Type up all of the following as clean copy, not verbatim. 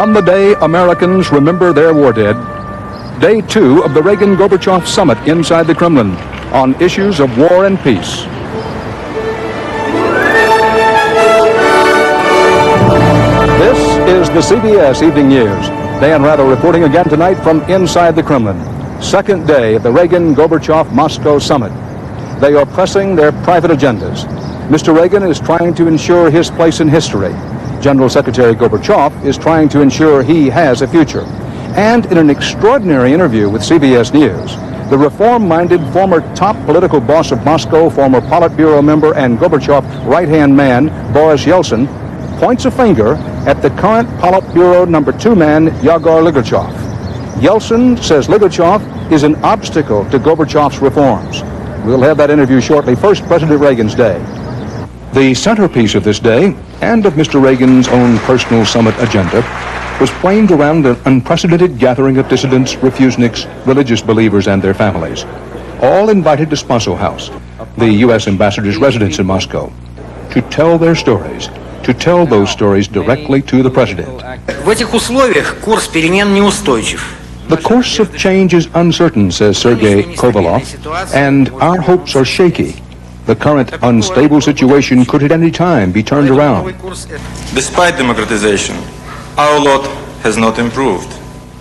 On the day Americans remember their war dead, day 2 of the Reagan-Gorbachev summit inside the Kremlin on issues of war and peace. This is the CBS Evening News. Dan Rather reporting again tonight from inside the Kremlin. Second day of the Reagan-Gorbachev Moscow summit. They are pressing their private agendas. Mr. Reagan is trying to ensure his place in history. General Secretary Gorbachev is trying to ensure he has a future. And in an extraordinary interview with CBS News, the reform-minded former top political boss of Moscow, former Politburo member and Gorbachev right-hand man, Boris Yeltsin, points a finger at the current Politburo number 2 man, Yegor Ligachev. Yeltsin says Ligachev is an obstacle to Gorbachev's reforms. We'll have that interview shortly. First, President Reagan's day. The centerpiece of this day, and of Mr. Reagan's own personal summit agenda, was framed around an unprecedented gathering of dissidents, refuseniks, religious believers, and their families, all invited to Spaso House, the U.S. ambassador's residence in Moscow, to tell their stories, to tell those stories directly to the president. В этих условиях курс перемен неустойчив. The course of change is uncertain, says Sergei Kovalov, and our hopes are shaky. The current unstable situation could at any time be turned around. Despite democratization, our lot has not improved.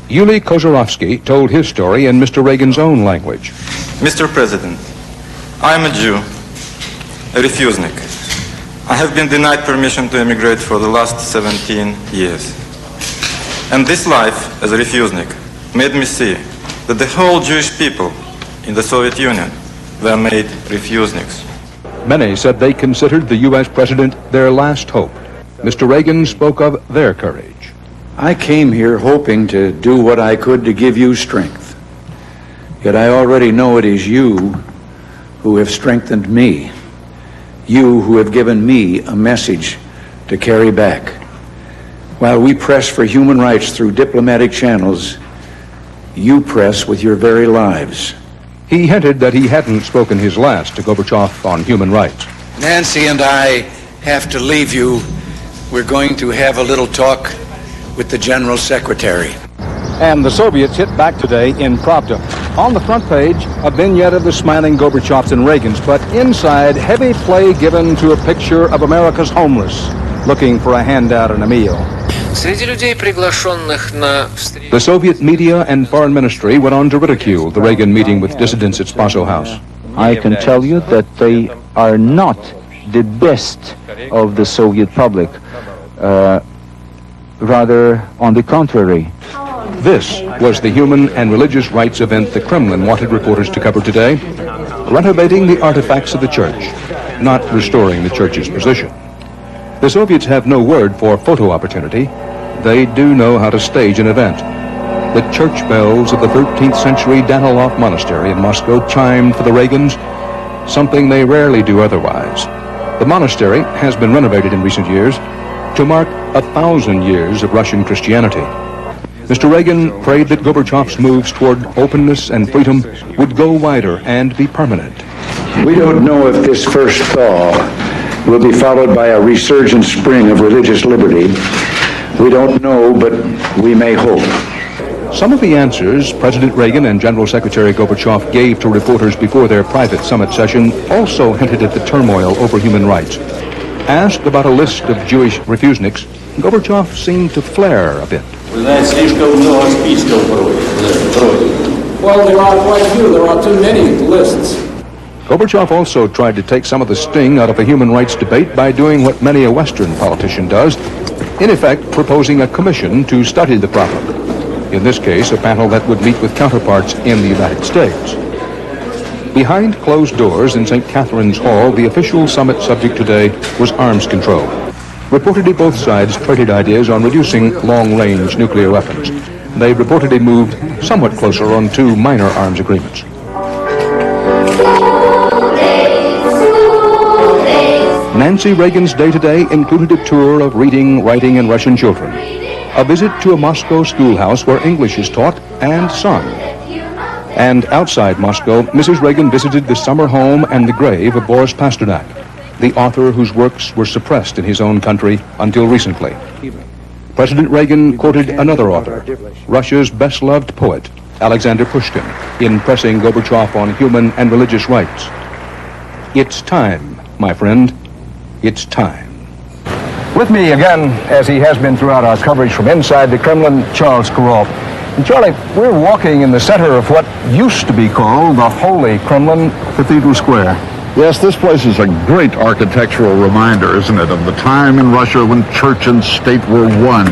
Yuli Kozarovsky told his story in Mr. Reagan's own language. Mr. President, I am a Jew, a refusenik. I have been denied permission to emigrate for the last 17 years. And this life as a refusenik made me see that the whole Jewish people in the Soviet Union were made refuseniks. Many said they considered the U.S. president their last hope. Mr. Reagan spoke of their courage. I came here hoping to do what I could to give you strength. Yet I already know it is you who have strengthened me. You who have given me a message to carry back. While we press for human rights through diplomatic channels, you press with your very lives. He hinted that he hadn't spoken his last to Gorbachev on human rights. Nancy and I have to leave you. We're going to have a little talk with the General Secretary. And the Soviets hit back today in Pravda. On the front page, a vignette of the smiling Gorbachevs and Reagans, but inside, heavy play given to a picture of America's homeless, looking for a handout and a meal. The Soviet media and foreign ministry went on to ridicule the Reagan meeting with dissidents at Spaso House. I can tell you that they are not the best of the Soviet public. Rather, on the contrary. This was the human and religious rights event the Kremlin wanted reporters to cover today, renovating the artifacts of the church, not restoring the church's position. The Soviets have no word for photo opportunity. They do know how to stage an event. The church bells of the 13th century Danilov Monastery in Moscow chimed for the Reagans, something they rarely do otherwise. The monastery has been renovated in recent years to mark 1,000 years of Russian Christianity. Mr. Reagan prayed that Gorbachev's moves toward openness and freedom would go wider and be permanent. We don't know if this first thaw will be followed by a resurgent spring of religious liberty. We don't know, but we may hope. Some of the answers President Reagan and General Secretary Gorbachev gave to reporters before their private summit session also hinted at the turmoil over human rights. Asked about a list of Jewish refuseniks, Gorbachev seemed to flare a bit. Well, there are quite a few. There are too many lists. Gorbachev also tried to take some of the sting out of a human rights debate by doing what many a Western politician does, in effect proposing a commission to study the problem. In this case, a panel that would meet with counterparts in the United States. Behind closed doors in St. Catherine's Hall, the official summit subject today was arms control. Reportedly, both sides traded ideas on reducing long-range nuclear weapons. They reportedly moved somewhat closer on 2 minor arms agreements. Nancy Reagan's day today included a tour of reading, writing, and Russian children. A visit to a Moscow schoolhouse where English is taught and sung. And outside Moscow, Mrs. Reagan visited the summer home and the grave of Boris Pasternak, the author whose works were suppressed in his own country until recently. President Reagan quoted another author, Russia's best-loved poet, Alexander Pushkin, in pressing Gorbachev on human and religious rights. It's time, my friend. It's time. With me again, as he has been throughout our coverage from inside the Kremlin, Charles Kurov. And Charlie, we're walking in the center of what used to be called the Holy Kremlin, Cathedral Square. Yes, this place is a great architectural reminder, isn't it, of the time in Russia when church and state were one.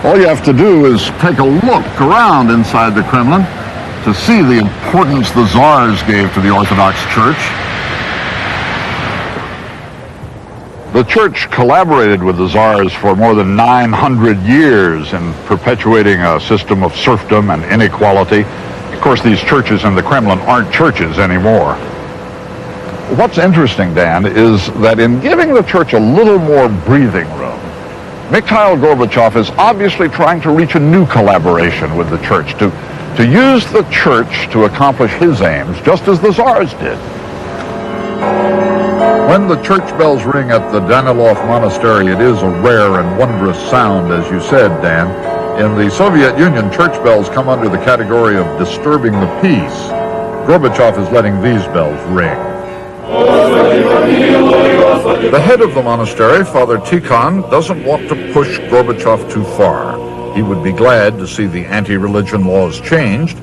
All you have to do is take a look around inside the Kremlin to see the importance the Tsars gave to the Orthodox Church. The Church collaborated with the Tsars for more than 900 years in perpetuating a system of serfdom and inequality. Of course, these churches in the Kremlin aren't churches anymore. What's interesting, Dan, is that in giving the church a little more breathing room, Mikhail Gorbachev is obviously trying to reach a new collaboration with the church, to use the church to accomplish his aims, just as the Tsars did. When the church bells ring at the Danilov Monastery, it is a rare and wondrous sound, as you said, Dan. In the Soviet Union, church bells come under the category of disturbing the peace. Gorbachev is letting these bells ring. The head of the monastery, Father Tikhon, doesn't want to push Gorbachev too far. He would be glad to see the anti-religion laws changed,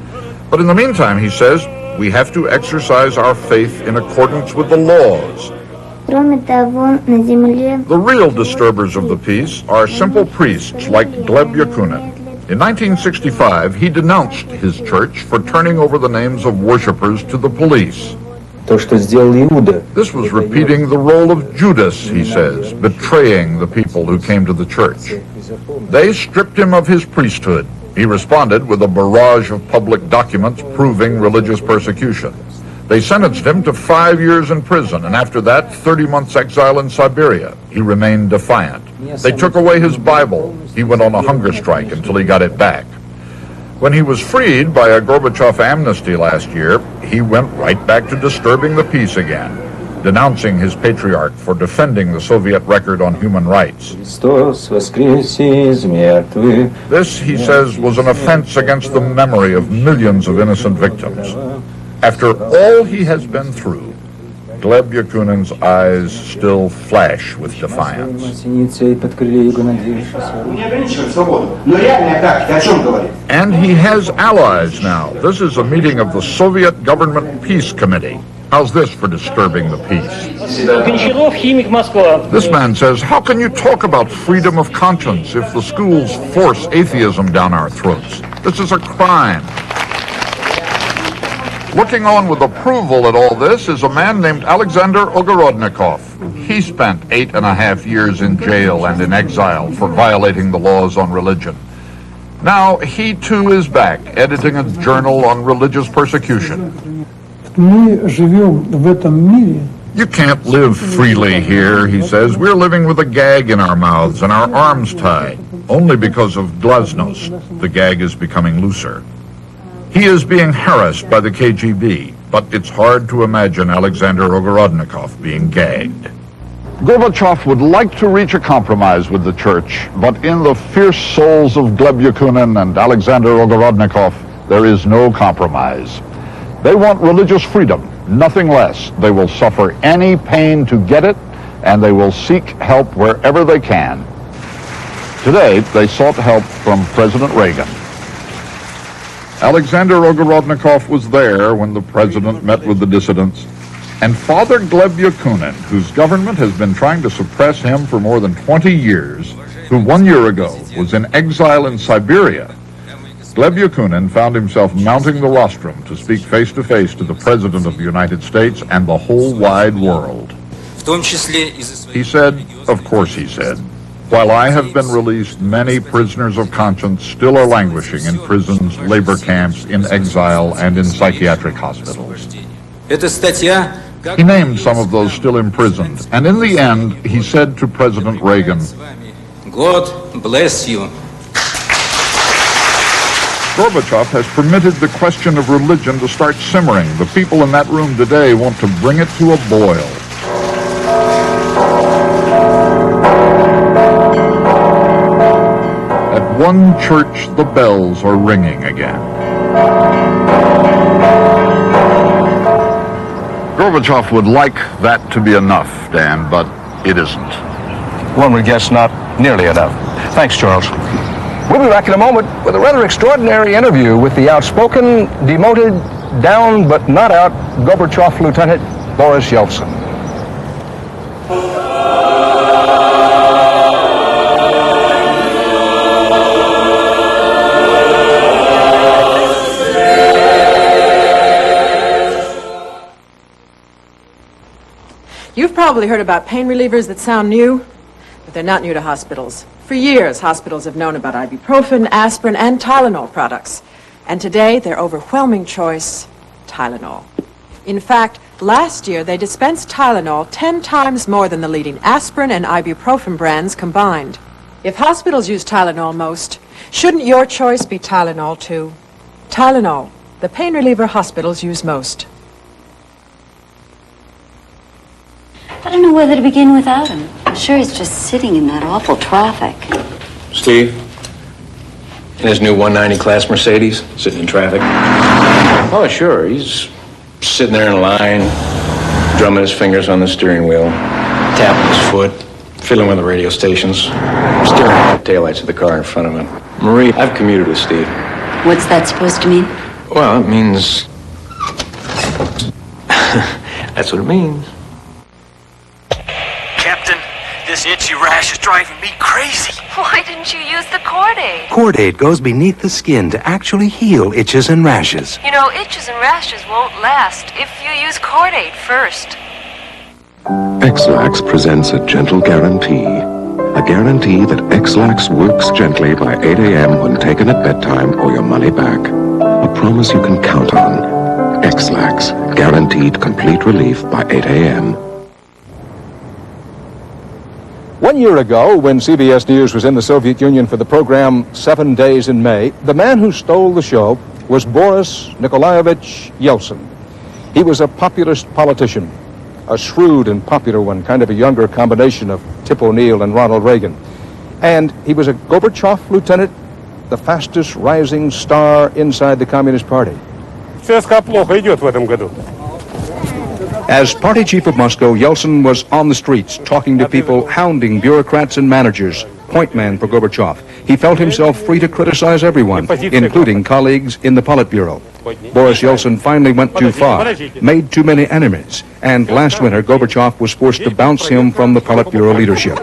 but in the meantime, he says, we have to exercise our faith in accordance with the laws. The real disturbers of the peace are simple priests like Gleb Yakunin. In 1965, he denounced his church for turning over the names of worshippers to the police. This was repeating the role of Judas, he says, betraying the people who came to the church. They stripped him of his priesthood. He responded with a barrage of public documents proving religious persecution. They sentenced him to 5 years in prison, and after that, 30 months exile in Siberia. He remained defiant. They took away his Bible. He went on a hunger strike until he got it back. When he was freed by a Gorbachev amnesty last year, he went right back to disturbing the peace again, denouncing his patriarch for defending the Soviet record on human rights. This, he says, was an offense against the memory of millions of innocent victims. After all he has been through, Gleb Yakunin's eyes still flash with defiance. And he has allies now. This is a meeting of the Soviet Government Peace Committee. How's this for disturbing the peace? This man says, how can you talk about freedom of conscience if the schools force atheism down our throats? This is a crime. Looking on with approval at all this is a man named Alexander Ogorodnikov. He spent 8.5 years in jail and in exile for violating the laws on religion. Now he too is back, editing a journal on religious persecution. You can't live freely here, he says. We're living with a gag in our mouths and our arms tied. Only because of glasnost, the gag is becoming looser. He is being harassed by the KGB, but it's hard to imagine Alexander Ogorodnikov being gagged. Gorbachev would like to reach a compromise with the church, but in the fierce souls of Gleb Yakunin and Alexander Ogorodnikov, there is no compromise. They want religious freedom, nothing less. They will suffer any pain to get it, and they will seek help wherever they can. Today, they sought help from President Reagan. Alexander Ogorodnikov was there when the president met with the dissidents, and Father Gleb Yakunin, whose government has been trying to suppress him for more than 20 years, who 1 year ago was in exile in Siberia, Gleb Yakunin found himself mounting the rostrum to speak face-to-face to the President of the United States and the whole wide world. He said, of course he said, while I have been released, many prisoners of conscience still are languishing in prisons, labor camps, in exile, and in psychiatric hospitals. He named some of those still imprisoned, and in the end, he said to President Reagan, God bless you. Gorbachev has permitted the question of religion to start simmering. The people in that room today want to bring it to a boil. one church, the bells are ringing again. Gorbachev would like that to be enough, Dan, but it isn't. One would guess not nearly enough. Thanks, Charles. We'll be back in a moment with a rather extraordinary interview with the outspoken, demoted, down but not out Gorbachev Lieutenant Boris Yeltsin. You've probably heard about pain relievers that sound new, but they're not new to hospitals. For years, hospitals have known about ibuprofen, aspirin, and Tylenol products. And today, their overwhelming choice, Tylenol. In fact, last year, they dispensed Tylenol 10 times more than the leading aspirin and ibuprofen brands combined. If hospitals use Tylenol most, shouldn't your choice be Tylenol too? Tylenol, the pain reliever hospitals use most. I don't know whether to begin without him. I'm sure he's just sitting in that awful traffic. Steve, in his new 190 class Mercedes, sitting in traffic. Oh, sure, he's sitting there in line, drumming his fingers on the steering wheel, tapping his foot, fiddling with the radio stations, staring at the taillights of the car in front of him. Marie, I've commuted with Steve. What's that supposed to mean? Well, it means... That's what it means. Captain, this itchy rash is driving me crazy. Why didn't you use the Cordate? Cordate goes beneath the skin to actually heal itches and rashes. You know, itches and rashes won't last if you use Cordate first. X-Lax presents a gentle guarantee. A guarantee that X-Lax works gently by 8 a.m. when taken at bedtime or your money back. A promise you can count on. X-Lax, guaranteed complete relief by 8 a.m. 1 year ago, when CBS News was in the Soviet Union for the program 7 Days in May, the man who stole the show was Boris Nikolaevich Yeltsin. He was a populist politician, a shrewd and popular one, kind of a younger combination of Tip O'Neill and Ronald Reagan. And he was a Gorbachev lieutenant, the fastest rising star inside the Communist Party. As party chief of Moscow, Yeltsin was on the streets, talking to people, hounding bureaucrats and managers, point man for Gorbachev. He felt himself free to criticize everyone, including colleagues in the Politburo. Boris Yeltsin finally went too far, made too many enemies, and last winter Gorbachev was forced to bounce him from the Politburo leadership.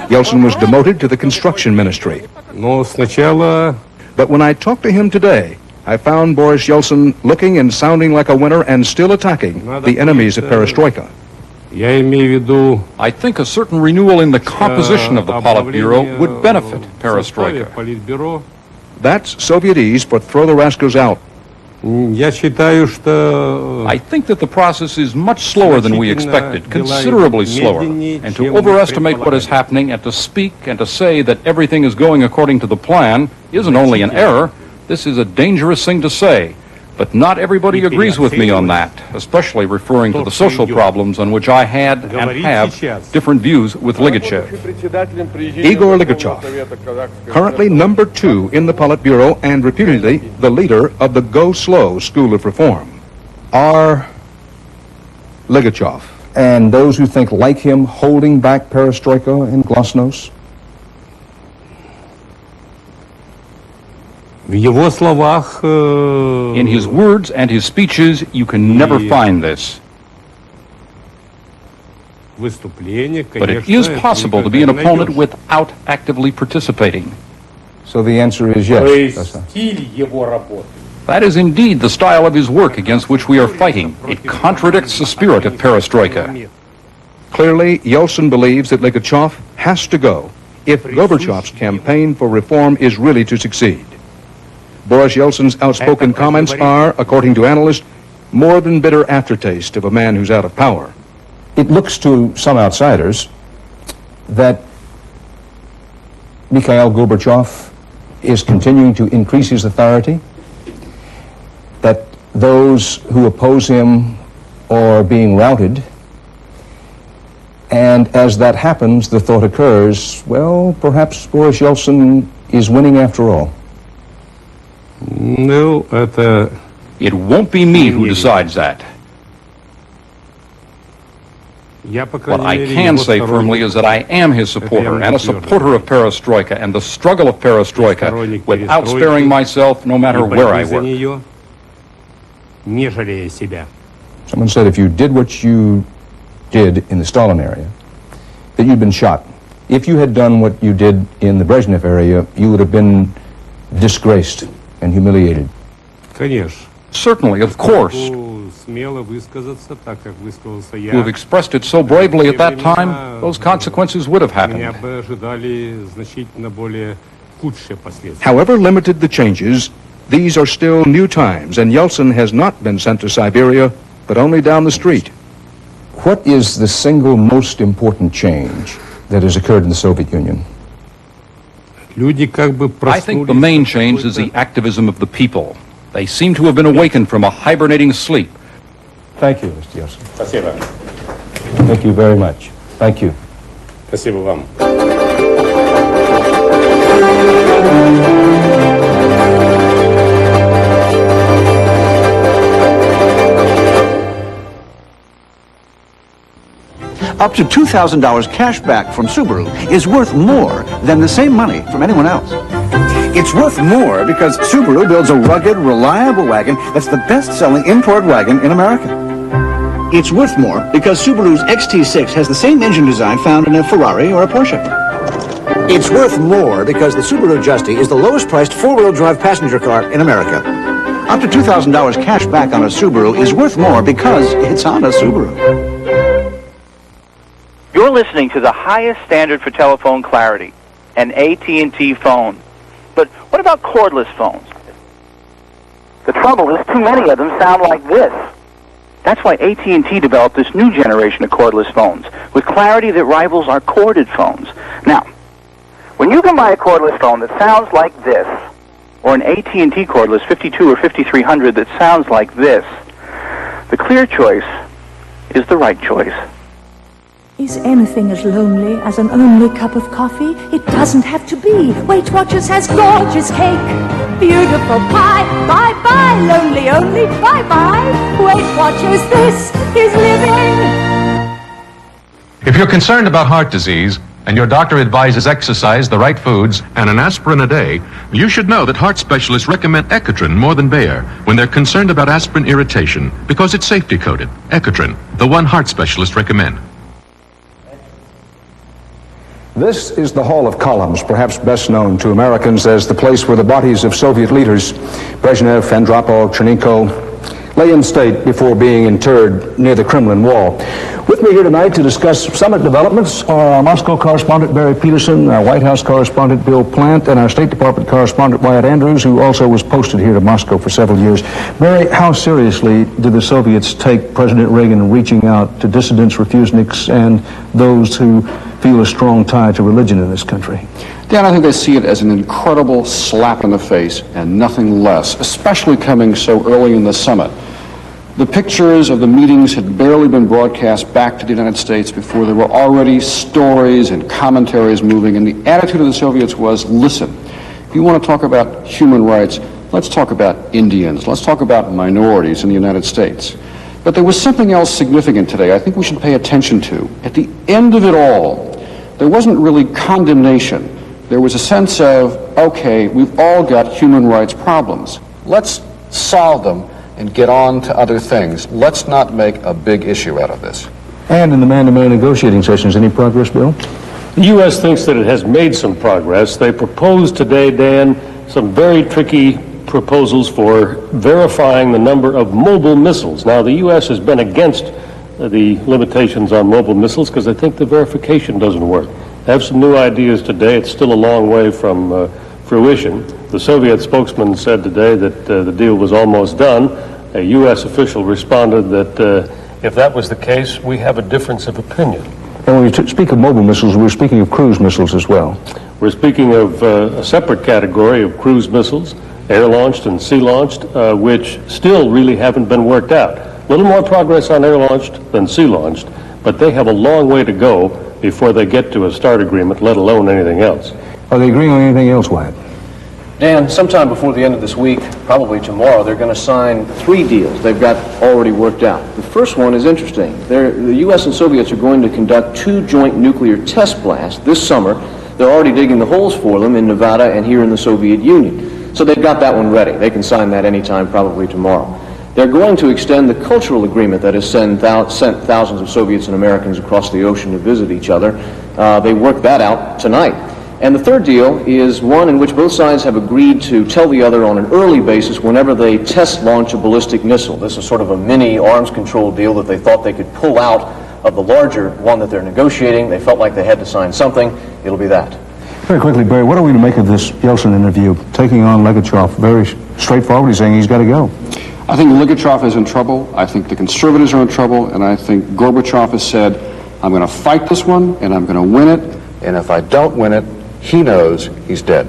Yeltsin was demoted to the construction ministry. But when I talked to him today, I found Boris Yeltsin looking and sounding like a winner and still attacking the enemies of perestroika. I think a certain renewal in the composition of the Politburo would benefit perestroika. That's Sovietese, but throw the rascals out. I think that the process is much slower than we expected, considerably slower. And to overestimate what is happening and to speak and to say that everything is going according to the plan isn't only an error, this is a dangerous thing to say. But not everybody agrees with me on that, especially referring to the social problems on which I had and have different views with Ligachev. Igor Ligachev, currently number 2 in the Politburo and reputedly the leader of the Go Slow School of Reform. R. Ligachev, and those who think like him holding back perestroika and glasnost? In his words and his speeches, you can never find this. But it is possible to be an opponent without actively participating. So the answer is yes. That is indeed the style of his work against which we are fighting. It contradicts the spirit of perestroika. Clearly, Yeltsin believes that Ligachev has to go if Gorbachev's campaign for reform is really to succeed. Boris Yeltsin's outspoken comments are, according to analysts, more than bitter aftertaste of a man who's out of power. It looks to some outsiders that Mikhail Gorbachev is continuing to increase his authority, that those who oppose him are being routed, and as that happens, the thought occurs, well, perhaps Boris Yeltsin is winning after all? No, it won't be me who decides that. What I can say firmly is that I am his supporter and a supporter of perestroika and the struggle of perestroika without sparing myself no matter where I work. Someone said if you did what you did in the Stalin area, that you'd been shot. If you had done what you did in the Brezhnev area, you would have been disgraced and humiliated. Certainly, of course. To have expressed it so bravely at that time, those consequences would have happened. However limited the changes, these are still new times, and Yeltsin has not been sent to Siberia, but only down the street. What is the single most important change that has occurred in the Soviet Union? I think the main change is the activism of the people. They seem to have been awakened from a hibernating sleep. Thank you, Mr. Yeltsin. Thank you very much. Thank you. Up to $2,000 cash back from Subaru is worth more than the same money from anyone else. It's worth more because Subaru builds a rugged, reliable wagon that's the best-selling import wagon in America. It's worth more because Subaru's XT6 has the same engine design found in a Ferrari or a Porsche. It's worth more because the Subaru Justy is the lowest-priced four-wheel drive passenger car in America. Up to $2,000 cash back on a Subaru is worth more because it's on a Subaru. You're listening to the highest standard for telephone clarity, an AT&T phone. But what about cordless phones? The trouble is too many of them sound like this. That's why AT&T developed this new generation of cordless phones with clarity that rivals our corded phones. Now, when you can buy a cordless phone that sounds like this, or an AT&T cordless 52 or 5300 that sounds like this, the clear choice is the right choice. Is anything as lonely as an only cup of coffee? It doesn't have to be. Weight Watchers has gorgeous cake, beautiful pie. Bye-bye, lonely only, bye-bye. Weight Watchers, this is living. If you're concerned about heart disease and your doctor advises exercise, the right foods, and an aspirin a day, you should know that heart specialists recommend Ecotrin more than Bayer when they're concerned about aspirin irritation because it's safety coded. Ecotrin, the one heart specialists recommend. This is the Hall of Columns, perhaps best known to Americans as the place where the bodies of Soviet leaders, Brezhnev, Andropov, Chernenko, lay in state before being interred near the Kremlin wall. With me here tonight to discuss summit developments are our Moscow correspondent Barry Peterson, our White House correspondent Bill Plant, and our State Department correspondent Wyatt Andrews, who also was posted here to Moscow for several years. Barry, how seriously did the Soviets take President Reagan reaching out to dissidents, refuseniks, and those who feel a strong tie to religion in this country? Dan, I think they see it as an incredible slap in the face and nothing less, especially coming so early in the summit. The pictures of the meetings had barely been broadcast back to the United States before there were already stories and commentaries moving, and the attitude of the Soviets was, listen, if you want to talk about human rights, let's talk about Indians, let's talk about minorities in the United States. But there was something else significant today I think we should pay attention to. At the end of it all, there wasn't really condemnation. There was a sense of, okay, we've all got human rights problems. Let's solve them and get on to other things. Let's not make a big issue out of this. And in the man-to-man negotiating sessions, any progress, Bill? The U.S. thinks that it has made some progress. They proposed today, Dan, some very tricky proposals for verifying the number of mobile missiles. Now, the U.S. has been against the limitations on mobile missiles because they think the verification doesn't work. They have some new ideas today. It's still a long way from fruition. The Soviet spokesman said today that the deal was almost done. A U.S. official responded that if that was the case, we have a difference of opinion. And when we speak of mobile missiles, we're speaking of cruise missiles as well. We're speaking of a separate category of cruise missiles, air-launched and sea-launched, which still really haven't been worked out. A little more progress on air-launched than sea-launched, but they have a long way to go before they get to a START agreement, let alone anything else. Are they agreeing on anything else, Wyatt? Dan, sometime before the end of this week, probably tomorrow, they're going to sign 3 deals they've got already worked out. The first one is interesting. The U.S. and Soviets are going to conduct 2 joint nuclear test blasts this summer. They're already digging the holes for them in Nevada and here in the Soviet Union. So they've got that one ready. They can sign that anytime, probably tomorrow. They're going to extend the cultural agreement that has sent thousands of Soviets and Americans across the ocean to visit each other. They worked that out tonight. And the third deal is one in which both sides have agreed to tell the other on an early basis whenever they test launch a ballistic missile. This is sort of a mini arms control deal that they thought they could pull out of the larger one that they're negotiating. They felt like they had to sign something. It'll be that. Very quickly, Barry, what are we to make of this Yeltsin interview? Taking on Legatchov, very straightforward. He's saying he's got to go. I think Legatchov is in trouble. I think the conservatives are in trouble. And I think Gorbachev has said, I'm going to fight this one, and I'm going to win it. And if I don't win it, he knows he's dead.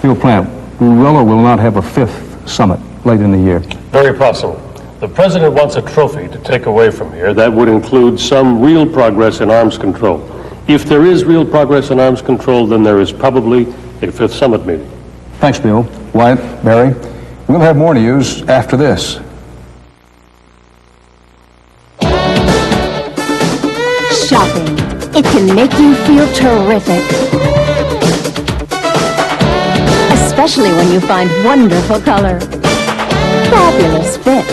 Your plan, will or will not have a 5th summit late in the year? Very possible. The president wants a trophy to take away from here that would include some real progress in arms control. If there is real progress in arms control, then there is probably a 5th summit meeting. Thanks, Bill. Wyatt, Barry. We'll have more news after this. Shopping. It can make you feel terrific. Especially when you find wonderful color, fabulous fit,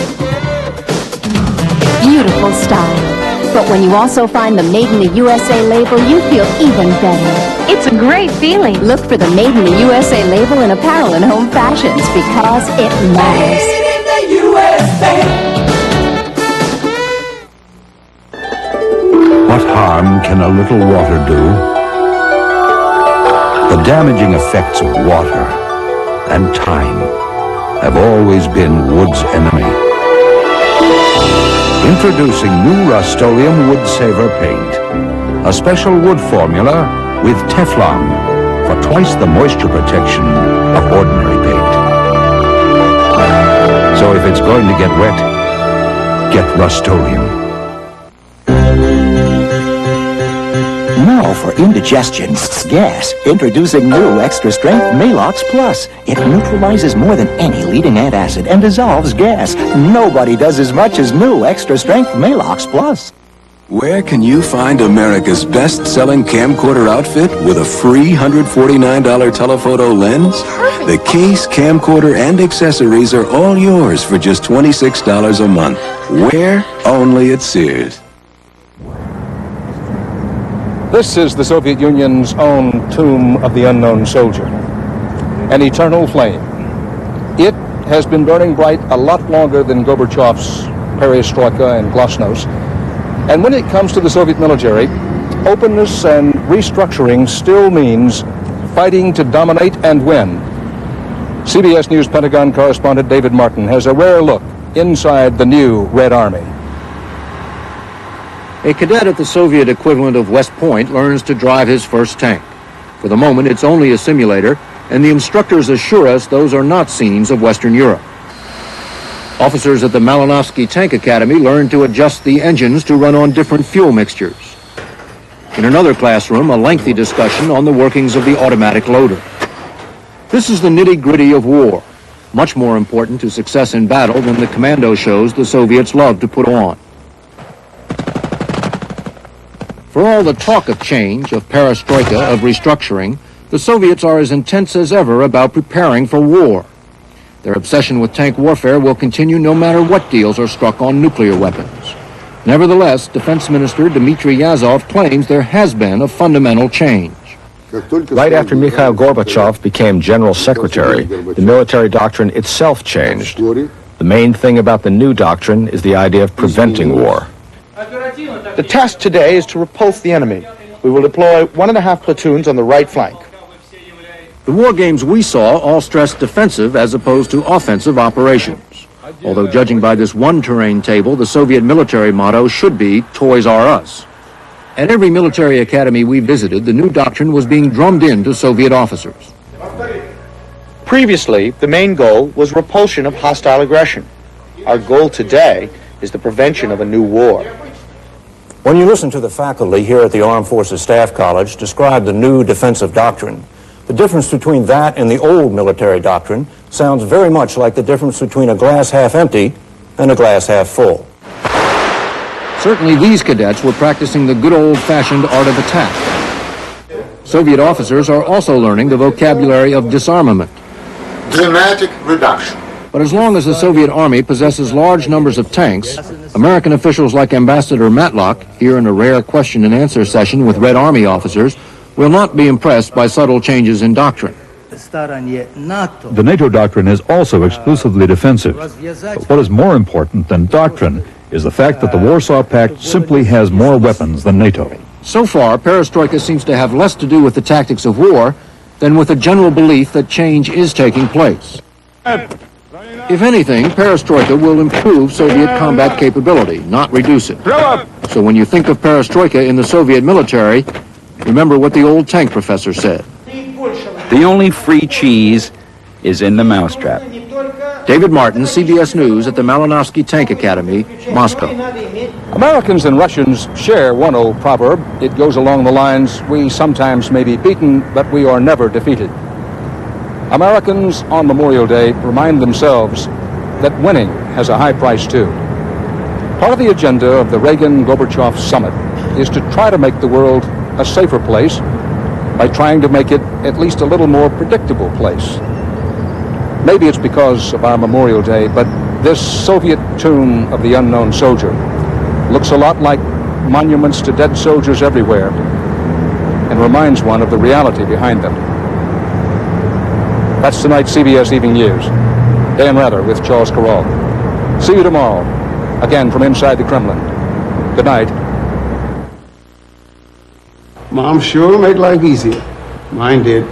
beautiful style. But when you also find the Made in the USA label, you feel even better. It's a great feeling. Look for the Made in the USA label in apparel and home fashions because it matters. Made in the USA. What harm can a little water do? The damaging effects of water and time have always been wood's enemy. Introducing new Rust-Oleum Wood Saver Paint, a special wood formula with Teflon for twice the moisture protection of ordinary paint. So if it's going to get wet, get Rust-Oleum. Now for indigestion, gas, introducing new Extra Strength Malox Plus. It neutralizes more than any leading antacid and dissolves gas. Nobody does as much as new Extra Strength Malox Plus. Where can you find America's best-selling camcorder outfit with a free $149 telephoto lens? Perfect. The case, camcorder, and accessories are all yours for just $26 a month. Where? Only at Sears. This is the Soviet Union's own tomb of the unknown soldier, an eternal flame. It has been burning bright a lot longer than Gorbachev's perestroika and glasnost. And when it comes to the Soviet military, openness and restructuring still means fighting to dominate and win. CBS News Pentagon correspondent David Martin has a rare look inside the new Red Army. A cadet at the Soviet equivalent of West Point learns to drive his first tank. For the moment, it's only a simulator, and the instructors assure us those are not scenes of Western Europe. Officers at the Malinovsky Tank Academy learn to adjust the engines to run on different fuel mixtures. In another classroom, a lengthy discussion on the workings of the automatic loader. This is the nitty-gritty of war, much more important to success in battle than the commando shows the Soviets love to put on. For all the talk of change, of perestroika, of restructuring, the Soviets are as intense as ever about preparing for war. Their obsession with tank warfare will continue no matter what deals are struck on nuclear weapons. Nevertheless, Defense Minister Dmitry Yazov claims there has been a fundamental change. Right after Mikhail Gorbachev became General Secretary, the military doctrine itself changed. The main thing about the new doctrine is the idea of preventing war. The task today is to repulse the enemy. We will deploy 1.5 platoons on the right flank. The war games we saw all stressed defensive as opposed to offensive operations. Although judging by this one terrain table, the Soviet military motto should be Toys R Us. At every military academy we visited, the new doctrine was being drummed into Soviet officers. Previously, the main goal was repulsion of hostile aggression. Our goal today is the prevention of a new war. When you listen to the faculty here at the Armed Forces Staff College describe the new defensive doctrine, The difference between that and the old military doctrine sounds very much like the difference between a glass half empty and a glass half full. Certainly these cadets were practicing the good old-fashioned art of attack. Soviet officers are also learning the vocabulary of disarmament. Dramatic reduction. But as long as the Soviet Army possesses large numbers of tanks, American officials like Ambassador Matlock, here in a rare question and answer session with Red Army officers, will not be impressed by subtle changes in doctrine. The NATO doctrine is also exclusively defensive. But what is more important than doctrine is the fact that the Warsaw Pact simply has more weapons than NATO. So far, perestroika seems to have less to do with the tactics of war than with a general belief that change is taking place. If anything, perestroika will improve Soviet combat capability, not reduce it. So when you think of perestroika in the Soviet military, remember what the old tank professor said. The only free cheese is in the mousetrap. David Martin, CBS News at the Malinovsky Tank Academy, Moscow. Americans and Russians share one old proverb. It goes along the lines, we sometimes may be beaten, but we are never defeated. Americans on Memorial Day remind themselves that winning has a high price too. Part of the agenda of the Reagan-Gorbachev summit is to try to make the world a safer place by trying to make it at least a little more predictable place. Maybe it's because of our Memorial Day, but this Soviet tomb of the unknown soldier looks a lot like monuments to dead soldiers everywhere and reminds one of the reality behind them. That's tonight's CBS Evening News. Dan Rather with Charles Carroll. See you tomorrow, again from inside the Kremlin. Good night. Mom sure made life easier. Mine did.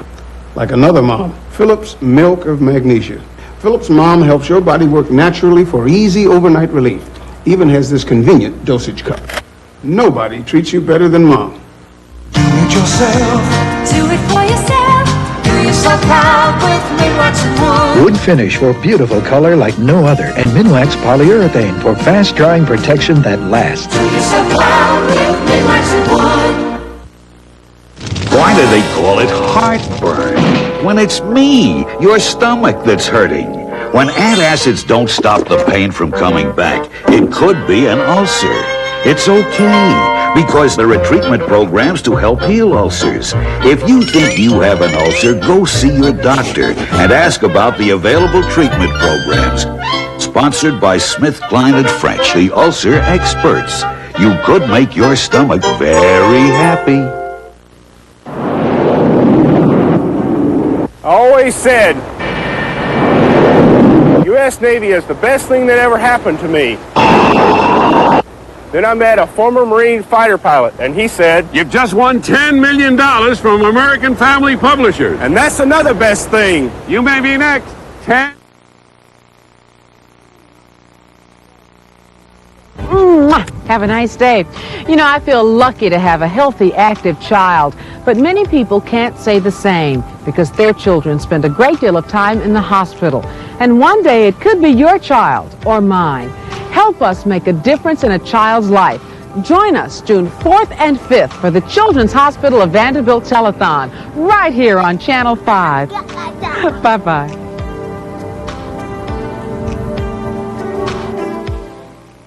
Like another mom, Phillips Milk of Magnesia. Phillips' mom helps your body work naturally for easy overnight relief. Even has this convenient dosage cup. Nobody treats you better than Mom. Do it yourself. Do it for yourself. Do yourself proud with Minwax and Wood. Wood finish for beautiful color like no other. And Minwax polyurethane for fast drying protection that lasts. Do yourself proud with Minwax and Wood. Why do they call it heartburn? When it's me, your stomach, that's hurting. When antacids don't stop the pain from coming back, it could be an ulcer. It's okay, because there are treatment programs to help heal ulcers. If you think you have an ulcer, go see your doctor and ask about the available treatment programs. Sponsored by SmithKline & French, the ulcer experts. You could make your stomach very happy. I always said, U.S. Navy is the best thing that ever happened to me. Then I met a former Marine fighter pilot, and he said, you've just won $10 million from American Family Publishers. And that's another best thing. You may be next. 10. Have a nice day. You know, I feel lucky to have a healthy, active child, but many people can't say the same because their children spend a great deal of time in the hospital. And one day it could be your child or mine. Help us make a difference in a child's life. Join us June 4th and 5th for the Children's Hospital of Vanderbilt Telethon right here on Channel 5. Bye-bye.